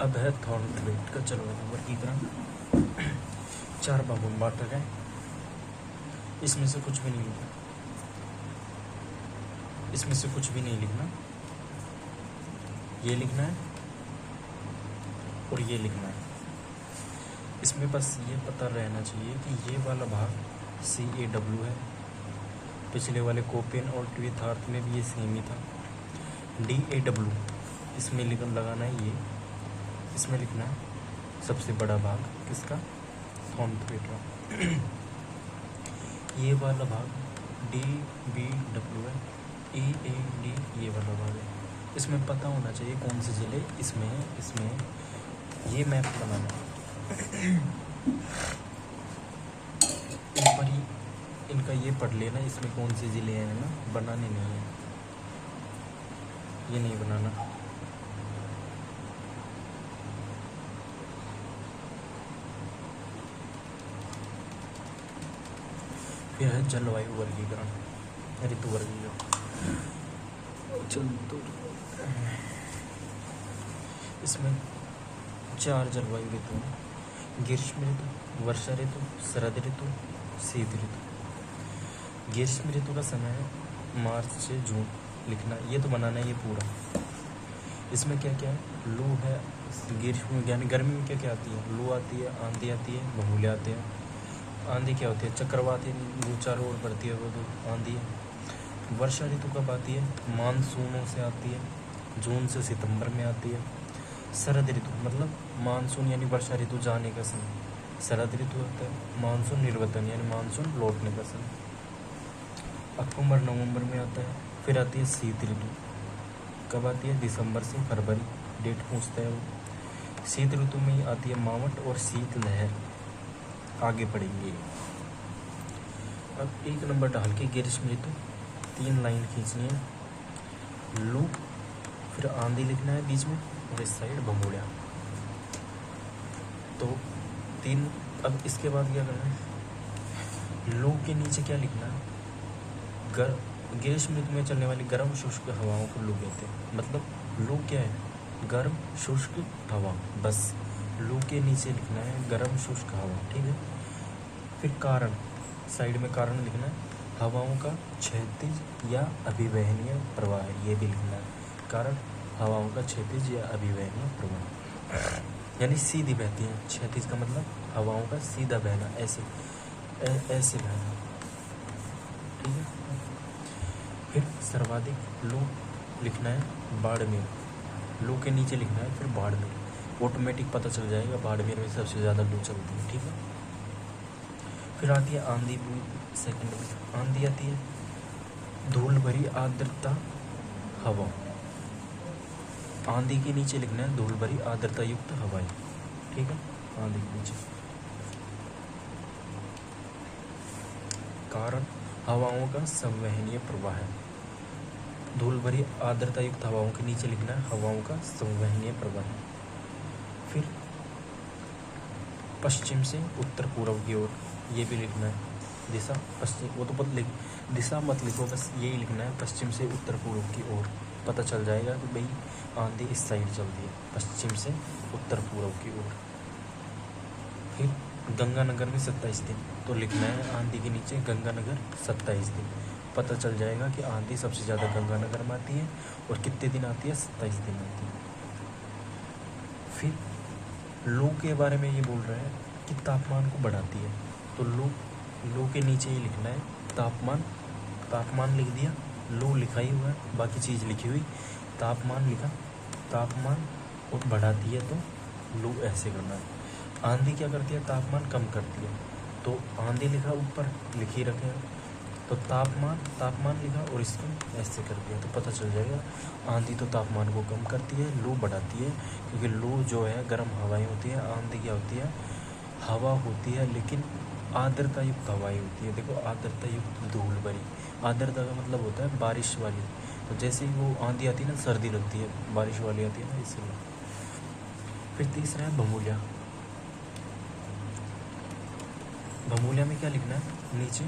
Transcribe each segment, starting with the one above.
अब है thorn thread का। चलो वर्गीकरण 4 भागों में बांटा गया। इसमें से कुछ भी नहीं लिखना, इसमें से कुछ भी नहीं लिखना। ये लिखना है और ये लिखना है। इसमें बस ये पता रहना चाहिए कि ये वाला भाग CAW है। पिछले वाले कोपेन और ट्विथार्थ में भी ये सेम ही था। DAW इसमें लगाना है ये, इसमें लिखना है सबसे बड़ा भाग किसका, थॉर्न थ्रेड का। ये वाला भाग DBW है। EAD ये वाला भाग है। इसमें पता होना चाहिए कौन से ज़िले इसमें ये मैप बनाना है। एक बार इनका ये पढ़ लेना, इसमें कौन से ज़िले हैं ना, बनाने नहीं है, ये नहीं बनाना। फिर है जलवायु वर्गीकरण, ऋतु वर्गीकरण। तो इसमें 4 जलवायु ऋतु हैं, ग्रीष्म ऋतु, वर्षा ऋतु, शरद ऋतु, शीत ऋतु। ग्रीष्म ऋतु का समय है मार्च से जून, लिखना ये तो बनाना है ये पूरा। इसमें क्या क्या है, लू है। ग्रीष्म यानी गर्मी में क्या क्या आती है, लू आती है, आंधी आती है, भमूले आते हैं। आंधी क्या होती है, चक्रवात, दो चारों ओर बढ़ती है वो तो आंधी है। वर्षा ऋतु कब आती है, मानसूनों से आती है, जून से सितंबर में आती है। शरद ऋतु मतलब मानसून यानी वर्षा ऋतु जाने का समय शरद ऋतु होता है। मानसून निर्वतन यानी मानसून लौटने का समय अक्टूबर नवंबर में आता है। फिर आती है शीत ऋतु, कब आती है, दिसंबर से फरवरी, डेट पूछता है वो। शीत ऋतु में आती है मावट और शीत लहर, आगे पढ़ेंगे। अब 1 नंबर डाल के ग्रीष्म ऋतु 3 लाइन खींचनी है। लू, फिर आंधी लिखना है बीच में और इस साइड भमूड़ा। तो 3। अब इसके बाद क्या करना है, लू के नीचे क्या लिखना है, ग्रीष्म ऋतु में चलने वाली गर्म शुष्क हवाओं को लू कहते हैं। मतलब लू क्या है, गर्म शुष्क हवा, बस लू के नीचे लिखना है गर्म शुष्क हवा, ठीक है। फिर कारण, साइड में कारण लिखना है, हवाओं का क्षैतिज या अभिवहनीय प्रवाह, ये भी लिखना है। कारण हवाओं का क्षैतिज या अभिवहनीय प्रवाह यानी सीधी बहती हैं। क्षैतिज का मतलब हवाओं का सीधा बहना, ऐसे ऐसे बहना, ठीक है। फिर सर्वाधिक लू लिखना है बाड़मेर, लू के नीचे लिखना है फिर बाड़मेर। ऑटोमेटिक पता चल जाएगा बाड़मेर में सबसे ज़्यादा लू चलती है, ठीक है। फिर आती है आंधी, सेकंड में आंधी आती है, धूल भरी आर्द्रता हवा। आंधी के नीचे लिखना है धूल भरी आर्द्रता युक्त हवाएं, ठीक है, आंधी के नीचे। कारण हवाओं का संवहनीय प्रवाह है। धूल भरी आर्द्रता युक्त हवाओं के नीचे लिखना है हवाओं का संवहनीय प्रवाह है। फिर पश्चिम से उत्तर पूर्व की ओर, ये भी लिखना है। दिशा पश्चिम, वो तो दिशा मत लिखो, बस यही लिखना है पश्चिम से उत्तर पूर्व की ओर। पता चल जाएगा कि भाई आंधी इस साइड चलती है, पश्चिम से उत्तर पूर्व की ओर। फिर गंगानगर में 27 दिन, तो लिखना है आंधी के नीचे गंगानगर 27 दिन। पता चल जाएगा कि आंधी सबसे ज़्यादा गंगानगर में आती है और कितने दिन आती है, 27 दिन आती है। फिर लू के बारे में ये बोल रहा है कि तापमान को बढ़ाती है, तो लू के नीचे ही लिखना है तापमान। तापमान लिख दिया, लू लिखा ही हुआ है, बाकी चीज़ लिखी हुई, तापमान लिखा, तापमान और बढ़ाती है तो लू ऐसे करना है। आंधी क्या करती है, तापमान कम करती है, तो आंधी लिखा ऊपर लिख ही रखे हैं, तो तापमान लिखा और इसको ऐसे कर दिया, तो पता चल जाएगा आंधी तो तापमान को कम करती है, लू बढ़ाती है। क्योंकि लू जो है गर्म हवाएं होती है, आंधी क्या होती है, हवा होती है लेकिन आर्द्रता युक्त हवाएं होती है। देखो आर्द्रता युक्त धूल भरी, आर्द्रता का मतलब होता है बारिश वाली, तो जैसे ही वो आंधी आती है ना, सर्दी लगती है, बारिश वाली आती है ना, इसलिए। फिर तीसरा है भमूलिया। भमूलिया में क्या लिखना है, नीचे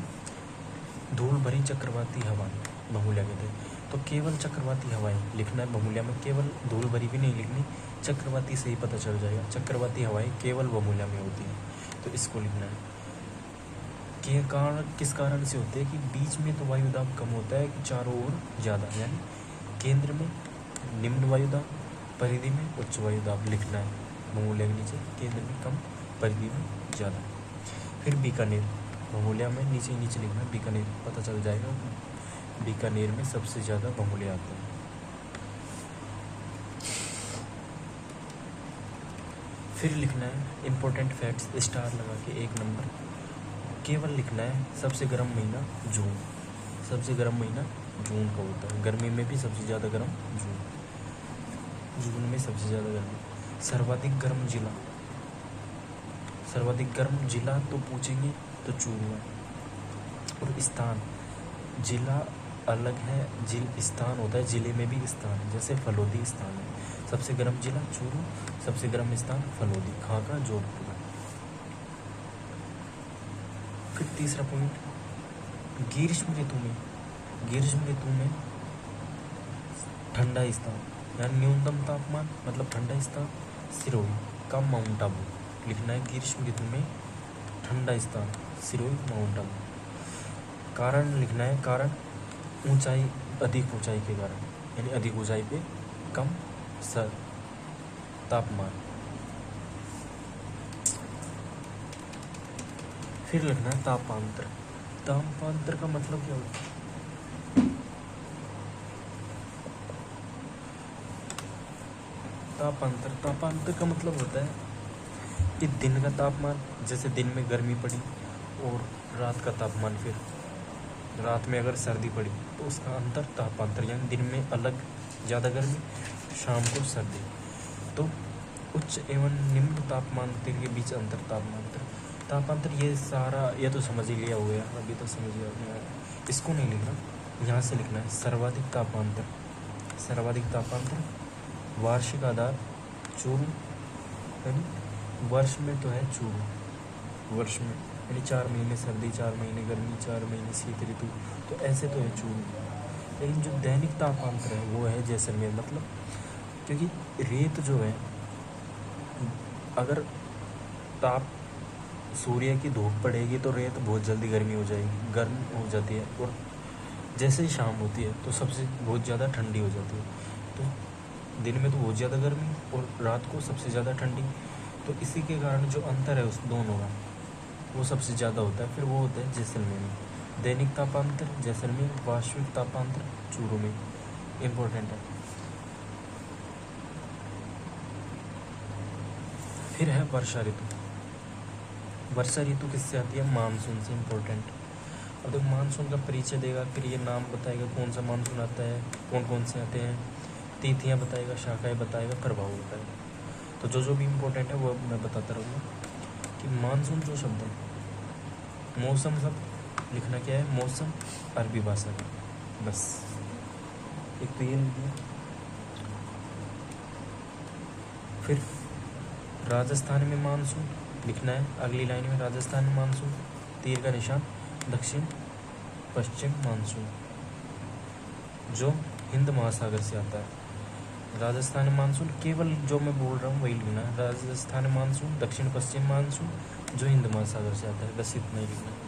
धूल भरी चक्रवाती हवा, भमूलिया कहते हैं। तो केवल चक्रवाती हवाएं लिखना है बहुमूल्य में, केवल धूल भरी भी नहीं लिखनी, चक्रवाती से ही पता चल जाएगा। चक्रवाती हवाएं केवल बहुमूल्य में होती हैं, तो इसको लिखना है। के कारण किस कारण से होते हैं कि बीच में तो वायुदाब कम होता है कि चारों ओर ज़्यादा, यानी केंद्र में निम्न वायुदाब, परिधि में उच्च वायुदाब लिखना है बहुमूल्य के नीचे, केंद्र में कम, परिधि में ज़्यादा। फिर बीकानेर बहुमूल्य में नीचे नीचे लिखना है, बीकानेर पता चल जाएगा, बीकानेर में सबसे ज़्यादा बहुमूल्य आते हैं। फिर लिखना है इम्पोर्टेंट फैक्ट्स, स्टार लगा के 1 नंबर। केवल लिखना है सबसे गर्म महीना जून, सबसे गर्म महीना जून का होता है, गर्मी में भी सबसे ज़्यादा गर्म जून, जून में सबसे ज़्यादा गर्मी। सर्वाधिक गर्म जिला, सर्वाधिक गर्म जिला तो पूछेंगे तो चूरू है। और स्थान, जिला अलग है, स्थान होता है, जिले में भी स्थान है, जैसे फलोदी स्थान है। सबसे गर्म जिला चूरू, सबसे गर्म स्थान फलोदी, खाका जोधपुर। फिर तीसरा पॉइंट, ग्रीष्म ऋतु में ठंडा स्थान, यानी न्यूनतम तापमान मतलब ठंडा स्थान सिरोही, कम माउंट आबू लिखना है। ग्रीष्म ऋतु में ठंडा स्थान सिरोही, माउंट आबू। कारण लिखना है, कारण ऊंचाई, अधिक ऊंचाई के कारण, यानी अधिक ऊंचाई पे कम तापमान। फिर लिखना है तापांतर, तापांतर का मतलब क्या होता है? तापांतर का मतलब होता है कि दिन का तापमान, जैसे दिन में गर्मी पड़ी और रात का तापमान, फिर रात में अगर सर्दी पड़ी तो उसका अंतर तापांतर, यानी दिन में अलग ज़्यादा गर्मी, शाम को सर्दी। तो उच्च एवं निम्न तापमान के बीच अंतर तापांतर। ये सारा ये तो समझ ही लिया हुआ है, अभी तो समझ ही नहीं आया, इसको नहीं लिखना, यहाँ से लिखना है सर्वाधिक तापांतर। सर्वाधिक तापांतर वार्षिक आधार चूरू, यानी वर्ष में तो है चूरू, वर्ष में यानी 4 महीने सर्दी, 4 महीने गर्मी, 4 महीने शीत ऋतु, तो ऐसे तो है चूरू। लेकिन जो दैनिक तापांतर है वो है जैसलमेर, मतलब क्योंकि रेत जो है, अगर सूर्य की धूप पड़ेगी तो रेत बहुत जल्दी गर्मी हो जाएगी, गर्म हो जाती है, और जैसे ही शाम होती है तो सबसे बहुत ज़्यादा ठंडी हो जाती है। तो दिन में तो बहुत ज़्यादा गर्मी और रात को सबसे ज़्यादा ठंडी, तो इसी के कारण जो अंतर है उस दोनों का वो सबसे ज़्यादा होता है। फिर वो होता है जैसलमेर में दैनिक तापांतर, जैसलमेर वार्षिक तापांतर चूरू में, इम्पोर्टेंट है। फिर है वर्षा ऋतु। वर्षा ऋतु किससे आती है? मानसून से, इम्पोर्टेंट। अब देखो मानसून का परिचय देगा, फिर ये नाम बताएगा कौन सा मानसून आता है, कौन कौन से आते हैं, तिथियाँ बताएगा, शाखाएँ बताएगा, प्रभाव बताएगा। तो जो जो भी इम्पोर्टेंट है वो मैं बताता रहूँगा। कि मानसून जो शब्द है, मौसम शब्द लिखना क्या है? मौसम अरबी भाषा का, बस एक तो ये लिख दिया। फिर राजस्थान में मानसून लिखना है, अगली लाइन में राजस्थान में मानसून, तीर का निशान दक्षिण पश्चिम मानसून, जो हिंद महासागर से आता है। राजस्थान में मानसून केवल जो मैं बोल रहा हूँ वही लिखना है, राजस्थान में मानसून, दक्षिण पश्चिम मानसून, जो हिंद महासागर से आता है, बस इतना ही लिखना है।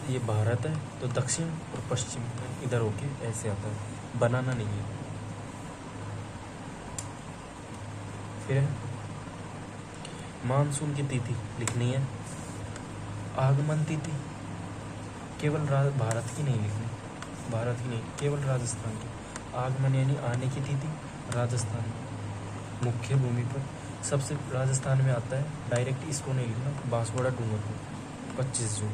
ये भारत है तो दक्षिण और पश्चिम इधर होके ऐसे आता है, बनाना नहीं है। फिर मानसून की तिथि लिखनी है, आगमन तिथि केवल भारत की नहीं लिखनी, भारत की नहीं, केवल राजस्थान की। आगमन यानी आने की तिथि राजस्थान में, मुख्य भूमि पर सबसे राजस्थान में आता है डायरेक्ट, इसको नहीं लिखना। बांसवाड़ा डूंगरपुर 25 जून,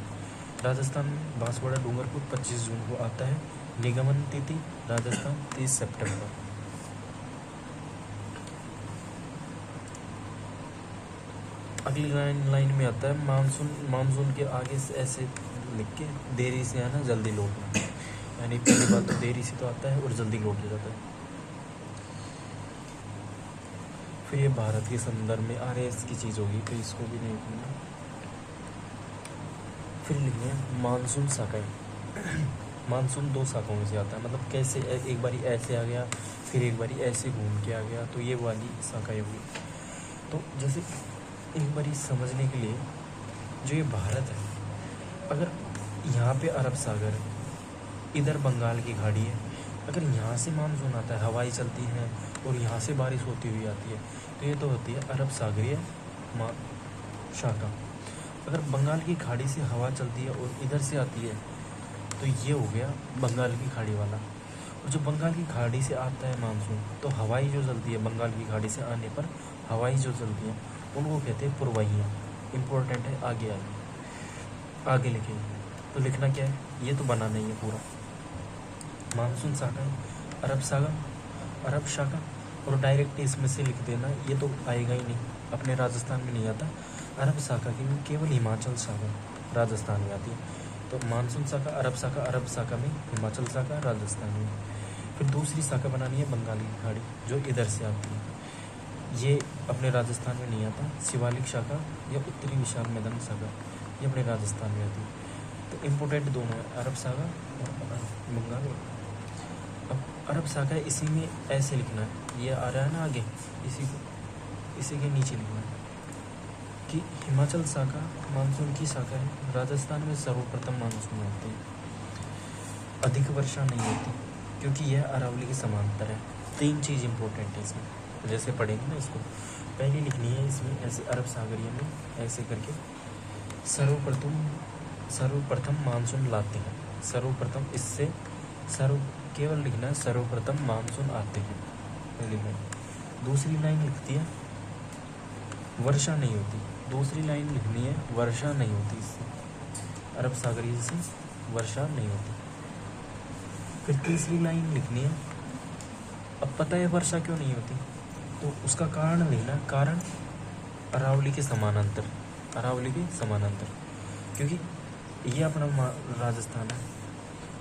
राजस्थान में बांसवाड़ा डूंगरपुर 25 जून को आता है। निगमन तिथि राजस्थान 30 सितंबर। अगली लाइन में आता है मानसून के आगे से ऐसे लिख के देरी से आना, जल्दी लौटना, यानी पहली बात तो देरी से तो आता है और जल्दी लौट जाता है। फिर ये भारत के संदर्भ में RS की चीज़ होगी, तो इसको भी नहीं भूलना। फिर लिखनी है मानसून शाखाएं। मानसून दो शाखाओं में से आता है, मतलब कैसे एक बारी ऐसे आ गया, फिर एक बारी ऐसे घूम के आ गया, तो ये वाली शाखाएं हुई। तो जैसे एक बारी समझने के लिए, जो ये भारत है, अगर यहाँ पे अरब सागर है, इधर बंगाल की खाड़ी है, अगर यहाँ से मानसून आता है, हवाएं चलती हैं और यहाँ से बारिश होती हुई आती है, तो ये तो होती है अरब सागरीय शाखा। अगर बंगाल की खाड़ी से हवा चलती है और इधर से आती है, तो ये हो गया बंगाल की खाड़ी वाला। और जो बंगाल की खाड़ी से आता है मानसून, तो हवाई जो चलती है बंगाल की खाड़ी से आने पर, हवाई जो चलती हैं उनको कहते हैं पुरवाइयाँ। इम्पोर्टेंट है, आगे लिखें। तो लिखना क्या है, ये तो बनाना ही है पूरा। मानसून शाखा, अरब शाखा, और डायरेक्ट इसमें से लिख देना, ये तो आएगा ही नहीं, अपने राजस्थान में नहीं आता। अरब शाखा की केवल हिमाचल शाखा राजस्थान में आती है। तो मानसून शाखा, अरब शाखा में, हिमाचल शाखा राजस्थान में। फिर दूसरी शाखा बनानी है बंगाल की खाड़ी, जो इधर से आती है, ये अपने राजस्थान में नहीं आता। शिवालिक शाखा या उत्तरी विशाल मैदान शाखा, ये अपने राजस्थान में आती है। तो इम्पोर्टेंट दोनों है, अरब शाखा और बंगाल। अब अरब शाखा इसी में ऐसे लिखना है, ये आ रहा है ना आगे, इसी के नीचे लिखना है कि हिमाचल शाखा मानसून की शाखा है, राजस्थान में सर्वप्रथम मानसून होते हैं, अधिक वर्षा नहीं होती क्योंकि यह अरावली के समांतर है। तीन चीज़ इंपॉर्टेंट है इसमें, जैसे पढ़ेंगे ना इसको, पहली लिखनी है इसमें ऐसे अरब सागरीय में ऐसे करके सर्वप्रथम मानसून लाते हैं। सर्वप्रथम, इससे केवल लिखना है सर्वप्रथम मानसून आते हैं, लिखना है। दूसरी लाइन लिखती है वर्षा नहीं होती, दूसरी लाइन लिखनी है वर्षा नहीं होती, इससे अरब सागरीय से वर्षा नहीं होती। फिर तीसरी लाइन लिखनी है, अब पता है वर्षा क्यों नहीं होती, तो उसका कारण लिखना, कारण अरावली के समानांतर, क्योंकि ये अपना राजस्थान है,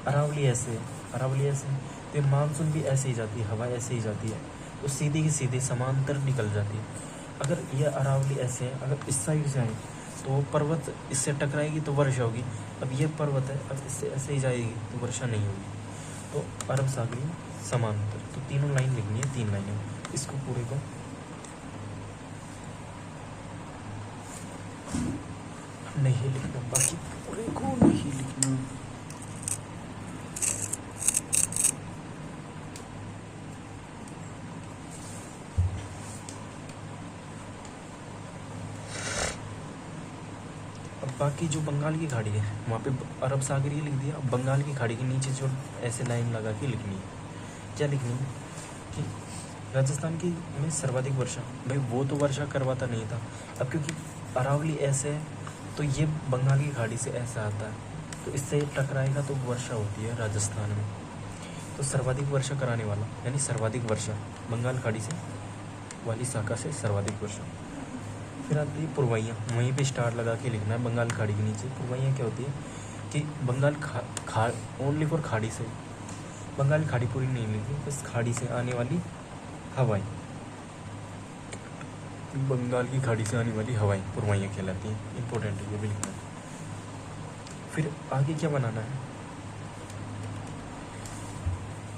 अरावली ऐसे है, तो मानसून भी ऐसे ही जाती है, हवा ऐसे ही जाती है, तो सीधी की सीधी समांतर निकल जाती है। अगर ये अरावली ऐसे है, अगर इस साइड से आए तो पर्वत इससे टकराएगी तो वर्षा होगी। अब ये पर्वत है, अब इससे ऐसे ही जाएगी तो वर्षा नहीं होगी। तो अरब सागरीय समांतर, तो तीनों लाइन लिखनी है, 3 लाइनें, इसको पूरे को नहीं लिखना, बाकी पूरे को नहीं लिखना। अब बाकी जो बंगाल की खाड़ी है वहाँ पे अरब सागरीय लिख दिया। अब बंगाल की खाड़ी के नीचे जो ऐसे लाइन लगा के लिखनी है, क्या लिखनी है कि राजस्थान की में सर्वाधिक वर्षा, भाई वो तो वर्षा करवाता नहीं था, अब क्योंकि अरावली ऐसे है तो ये बंगाल की खाड़ी से ऐसा आता है, तो इससे टकराएगा तो वर्षा होती है राजस्थान में। तो सर्वाधिक वर्षा कराने वाला, यानी सर्वाधिक वर्षा बंगाल खाड़ी से वाली शाखा से सर्वाधिक वर्षा। फिर आती है पुरवैया, वहीं पे स्टार लगा के लिखना है बंगाल खाड़ी के नीचे। पुरवैया क्या होती है कि बंगाल ओनली फॉर खाड़ी से, बंगाल खाड़ी पूरी नहीं लिखी, बस खाड़ी से आने वाली हवाएं, बंगाल की खाड़ी से आने वाली हवाएं पुरवैया कहलाती हैं। इंपॉर्टेंट है, ये भी लिखना है। फिर आगे क्या बनाना है,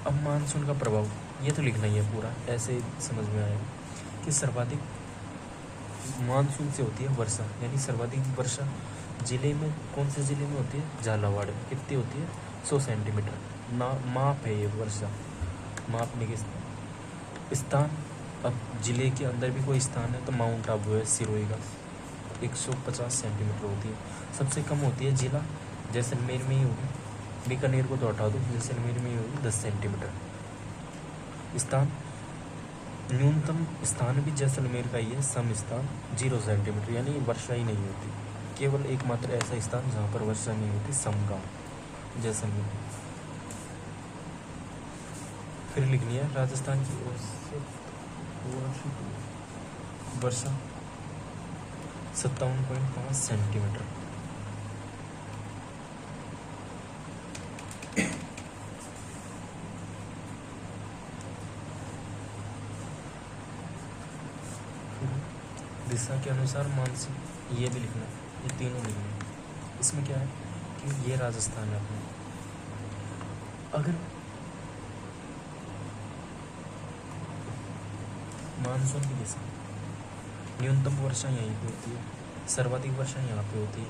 अब मानसून का प्रभाव, ये तो लिखना ही है पूरा, ऐसे समझ में आएगा कि सर्वाधिक मानसून से होती है वर्षा, यानी सर्वाधिक वर्षा जिले में, कौन से ज़िले में होती है, झालावाड़ में। कितनी होती है, 100 सेंटीमीटर ना माप है ये वर्षा, मापने के स्थान। अब जिले के अंदर भी कोई स्थान है तो माउंट आबू है, सिरोही का 150 सेंटीमीटर होती है। सबसे कम होती है जिला जैसलमेर में ही होगी, बीकानेर को तो हटा दो, जैसलमेर में ही होगी 10 सेंटीमीटर। स्थान, न्यूनतम स्थान भी जैसलमेर का ही है, सम स्थान 0 सेंटीमीटर, यानी वर्षा ही नहीं होती। केवल एकमात्र ऐसा स्थान जहाँ पर वर्षा नहीं होती, समगांव जैसलमेर। फिर लिखनी है राजस्थान की वर्षा 57.5 सेंटीमीटर। दिशा के अनुसार मानसिक, ये भी लिखना है, ये तीनों लिखना है। इसमें क्या है कि ये राजस्थान है अपना। अगर मानसून की दिशा, न्यूनतम वर्षा यहीं पे होती है, सर्वाधिक वर्षा यहाँ पे होती है।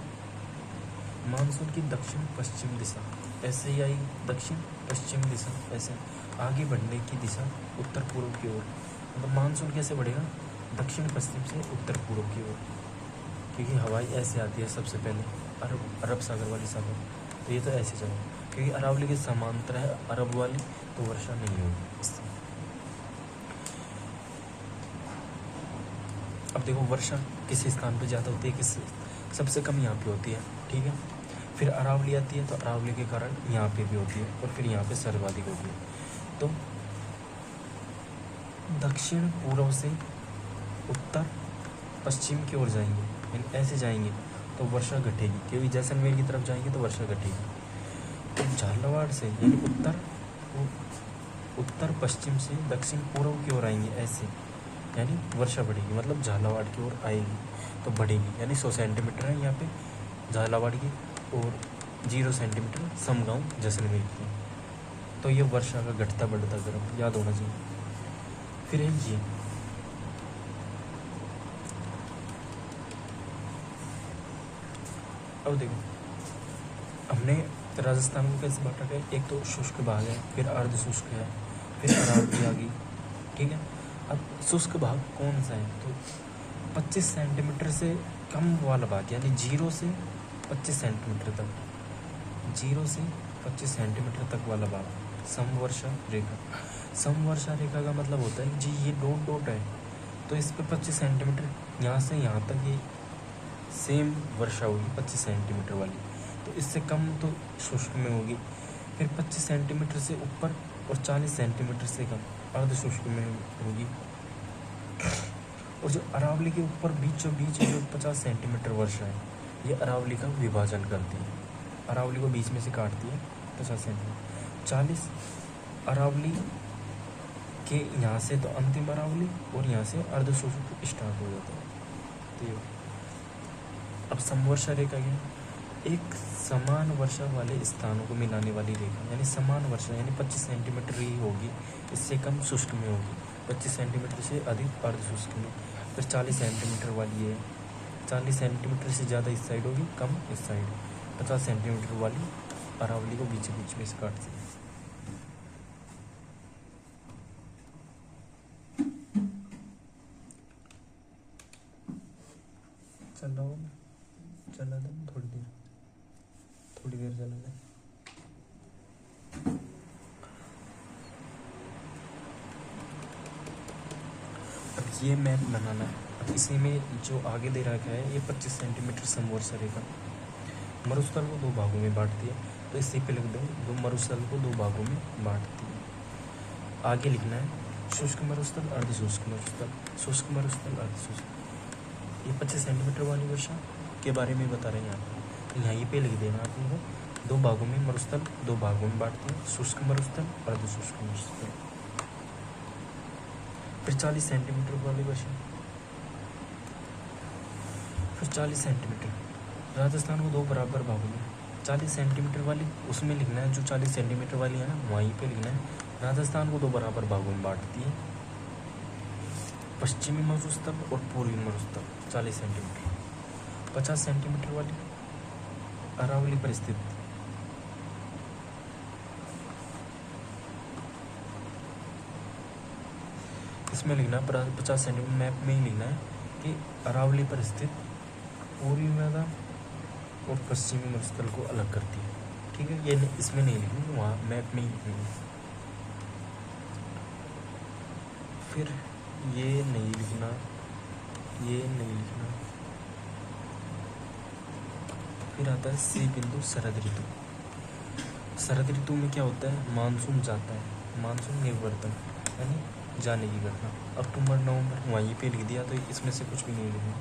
मानसून की दक्षिण पश्चिम दिशा ऐसे ही आई, दक्षिण पश्चिम दिशा ऐसे आगे बढ़ने की दिशा उत्तर पूर्व की ओर। मतलब मानसून कैसे बढ़ेगा, दक्षिण पश्चिम से उत्तर पूर्व की ओर, क्योंकि हवाई ऐसे आती है सबसे पहले अरब सागर वाली सागर, तो ये तो ऐसे चलो, क्योंकि अरावली के समांतर है अरब वाली, तो वर्षा नहीं होगी इससे। अब देखो वर्षा किसी स्थान पे ज़्यादा होती है, किस सबसे कम यहाँ पे होती है, ठीक है। फिर अरावली आती है, तो अरावली के कारण यहाँ पे भी होती है, और फिर यहाँ पे सर्वाधिक होती है। तो दक्षिण पूर्व से उत्तर पश्चिम की ओर जाएंगे, यानी ऐसे जाएंगे तो वर्षा घटेगी, क्योंकि जैसलमेर की तरफ जाएंगे तो वर्षा घटेगी। तो झालावाड़ से यानी उत्तर पश्चिम से दक्षिण पूर्व की ओर आएंगे ऐसे, यानी वर्षा बढ़ेगी, मतलब झालावाड़ की ओर आएगी तो बढ़ेगी, यानी 100 सेंटीमीटर है यहाँ पे झालावाड़ की, और 0 सेंटीमीटर समगांव जैसलमेर की। तो ये वर्षा का घटता बढ़ता क्रम याद होना चाहिए। फिर है ये अब देखो हमने राजस्थान को कैसे बांटा गया, एक तो शुष्क भाग है, फिर अर्ध शुष्क है, फिर अरावली आ गई, ठीक है। अब शुष्क भाग कौन सा है, तो 25 सेंटीमीटर से कम वाला भाग, यानी 0 से 25 सेंटीमीटर तक, 0 से 25 सेंटीमीटर तक वाला भाग समवर्षा रेखा। समवर्षा रेखा का मतलब होता है जी ये डॉट डॉट है, तो इस पर 25 सेंटीमीटर यहाँ से यहाँ तक ये सेम वर्षा होगी 25 सेंटीमीटर वाली, तो इससे कम तो शुष्क में होगी। फिर 25 सेंटीमीटर से ऊपर और 40 सेंटीमीटर से कम अर्ध शुष्क में होगी। और जो अरावली के ऊपर बीचों बीच जो 50 सेंटीमीटर वर्षा है, ये अरावली का विभाजन करती है, अरावली को बीच में से काटती है 50 सेंटीमीटर। 40 अरावली के यहाँ से तो अंतिम अरावली, और यहाँ से अर्ध शुष्क स्टार्ट हो जाता है। तो ये अब समवर्षा रेखा क्या, एक समान वर्षा वाले स्थानों को मिलाने वाली रेखा, यानी समान वर्षा यानी 25 सेंटीमीटर ही होगी, इससे कम शुष्क में होगी, 25 सेंटीमीटर से अधिक अर्ध शुष्क में। फिर 40 सेंटीमीटर वाली है, 40 सेंटीमीटर से ज़्यादा इस साइड होगी, कम इस साइड। 50 सेंटीमीटर वाली अरावली को बीच बीच में से काटती है। चला दो थोड़ी देर चला दे। अब ये मैप बनाना है। अब इसी में जो आगे दे रखा है ये 25 सेंटीमीटर समवर्षा रेखा मरुस्थल को 2 भागों में बांटती है, तो इसी पे लिख दो मरुस्थल को 2 भागों में बांटती है। आगे लिखना है शुष्क मरुस्थल अर्ध शुष्क मरुस्थल, शुष्क मरुस्थल अर्ध शुष्क। ये 25 सेंटीमीटर वाली वर्षा के बारे में बता रहे हैं आप, यहीं पे लिख देना आप लोगों को। 2 भागों में मरुस्थल 2 भागों में बांटते हैं, शुष्क मरुस्थल अर्ध शुष्क मरुस्थल। फिर 40 सेंटीमीटर वाली वर्षा, फिर 40 सेंटीमीटर राजस्थान को 2 बराबर भागों में 40 सेंटीमीटर वाली उसमें लिखना है, जो 40 सेंटीमीटर वाली है ना वहीं पे लिखना है। राजस्थान को 2 बराबर भागों में बांटती है, पश्चिमी मरुस्थल और पूर्वी मरुस्थल 40 सेंटीमीटर। 50 सेंटीमीटर वाली अरावली पर स्थित इसमें लिखना 50 सेंटीमीटर मैप में ही लिखना है कि अरावली पर स्थित पूर्वी मैदान और पश्चिमी मरुस्थल को अलग करती है, ठीक है। ये इसमें नहीं लिखनी, वहाँ मैप में ही लिखनी। फिर ये नहीं लिखना, ये नहीं लिखना। फिर आता है सी बिंदु शरद ऋतु। शरद ऋतु में क्या होता है, मानसून जाता है, मानसून निवर्तन यानी जाने की घटना। अक्टूबर नवंबर वहीं पे लिख दिया, तो इसमें से कुछ भी नहीं लिखना।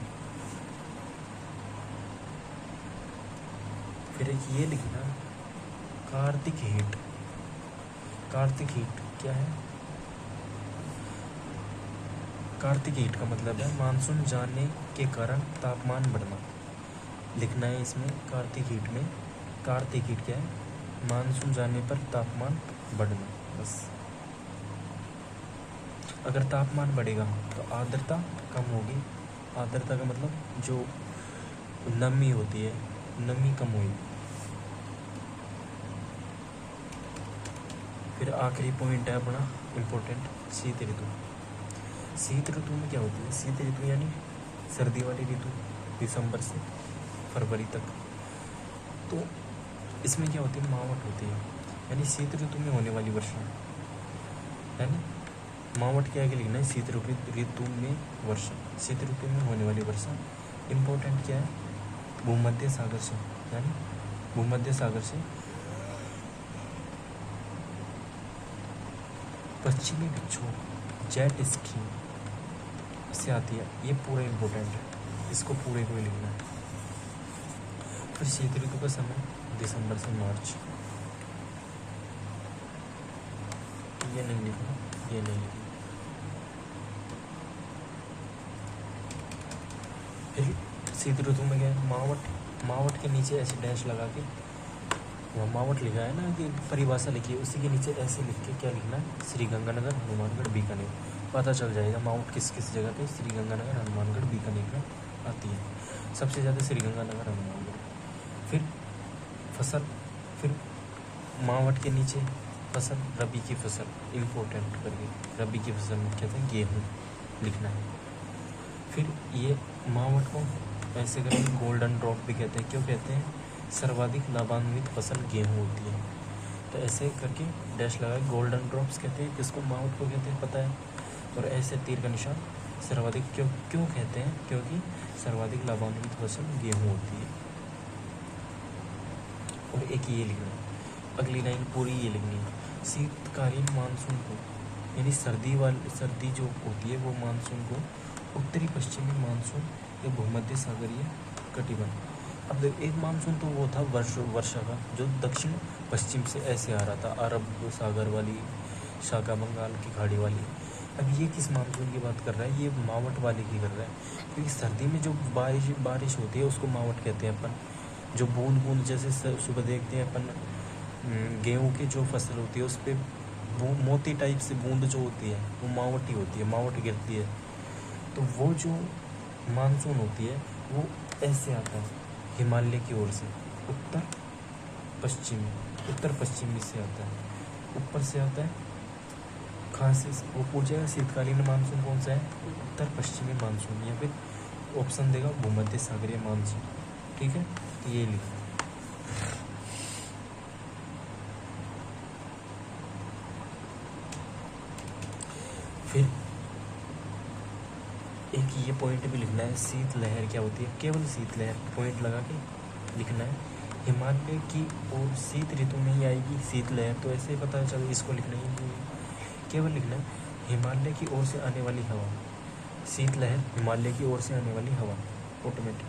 फिर एक ये लिखना कार्तिक हीट। कार्तिक हीट क्या है, कार्तिक हीट का मतलब है मानसून जाने के कारण तापमान बढ़ना। लिखना है इसमें कार्तिक हीट में। कार्तिक हीट क्या है? मानसून जाने पर तापमान बढ़ना, बस। अगर तापमान बढ़ेगा तो आर्द्रता कम होगी। आर्द्रता का मतलब जो नमी होती है, नमी कम होगी। फिर आखिरी पॉइंट है अपना इम्पोर्टेंट, शीत ऋतु। शीत ऋतु में क्या होती है? शीत ऋतु यानी सर्दी वाली ऋतु, दिसंबर से फरवरी तक। तो इसमें क्या होती है? मावट होती है, यानी शीत ऋतु में होने वाली वर्षा, है ना। मावट के आगे लिखना है शीत ऋतु में वर्षा, शीत ऋतु में होने वाली वर्षा। इम्पोर्टेंट क्या है? भूमध्य सागर से, यानी भूमध्य सागर से पश्चिमी विक्षोभ, जेट स्ट्रीम से आती है। ये पूरा इम्पोर्टेंट है, इसको पूरे को ही लिखना है। फिर शीत ऋतु का समय दिसंबर से मार्च, ये नहीं लिखना, ये नहीं लिखना। फिर शीत ऋतु में क्या है? मावट। मावट के नीचे ऐसे डैश लगा के, वहाँ मावट लिखा है ना कि परिभाषा लिखी है, उसी के नीचे ऐसे लिख के क्या लिखना है? श्री गंगानगर, हनुमानगढ़, बीकानेर। पता चल जाएगा मावट किस किस जगह पे श्री गंगानगर, हनुमानगढ़, बीकानेर में आती है। सबसे ज़्यादा श्री गंगानगर, हनुमानगढ़। फिर फसल, फिर मावट के नीचे फसल, रबी की फसल, इम्पोर्टेंट करके रबी की फसल में कहते हैं गेहूँ, लिखना है। फिर ये मावट को ऐसे करके गोल्डन ड्रॉप भी कहते हैं। क्यों कहते हैं? सर्वाधिक लाभान्वित फसल गेहूँ होती है। तो ऐसे करके डैश लगा, गोल्डन ड्रॉप्स कहते हैं किसको? मावट को कहते हैं, पता है। और ऐसे तीर का निशान सर्वाधिक, क्यों कहते हैं? क्योंकि सर्वाधिक लाभान्वित फसल गेहूँ होती है। और एक ये लिखना है, अगली लाइन पूरी ये लिखनी है। शीतकालीन मानसून को, यानी सर्दी जो होती है वो मानसून को उत्तरी पश्चिमी मानसून या भूमध्य सागरीय कटिबंध। अब देख, एक मानसून तो वो था वर्षा का, जो दक्षिण पश्चिम से ऐसे आ रहा था, अरब सागर वाली शाखा, बंगाल की खाड़ी वाली। अब ये किस मानसून की बात कर रहा है? ये मावट वाली की कर रहा है। क्योंकि सर्दी में जो बारिश होती है उसको मावट कहते हैं अपन। जो बूंद बूंद जैसे सुबह देखते हैं अपन, गेहूँ की जो फसल होती है उस पर मोती टाइप से बूंद जो होती है वो मावट ही होती है, मावट गिरती है। तो वो जो मानसून होती है वो ऐसे आता है हिमालय की ओर से, उत्तर पश्चिमी से आता है, ऊपर से आता है खांसी से। वो पूछेगा शीतकालीन मानसून कौन सा है? उत्तर पश्चिमी मानसून, या फिर ऑप्शन देगा भूमध्य सागरीय मानसून। ठीक है, तो ये लिखो। फिर एक ये पॉइंट भी लिखना है, शीत लहर क्या होती है? केवल शीत लहर पॉइंट लगा के लिखना है। हिमालय की ओर शीत ऋतु में ही आएगी शीत लहर, तो ऐसे ही पता चलो, इसको लिखना ही केवल लिखना है हिमालय की ओर से आने वाली हवा, शीत लहर हिमालय की ओर से आने वाली हवा, ऑटोमेटिक।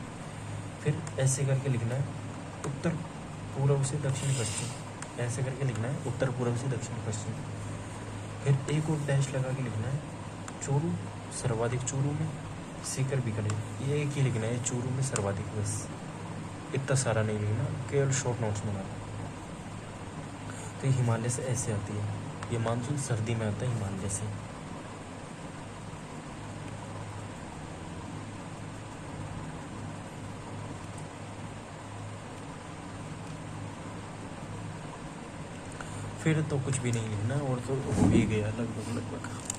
फिर ऐसे करके लिखना है उत्तर पूर्व से दक्षिण पश्चिम, ऐसे करके लिखना है उत्तर पूर्व से दक्षिण पश्चिम। फिर एक और डैश लगा के लिखना है चूरू, सर्वाधिक चूरू में, सीकर बीकानेर। ये एक ही लिखना है, चूरू में सर्वाधिक, बस। इतना सारा नहीं लिखना, केवल शॉर्ट नोट्स बनाना। तो ये हिमालय से ऐसे आती है, ये मानसून सर्दी में आता है हिमालय से। फिर तो कुछ भी नहीं लिखना, और तो हो ही गया लगभग।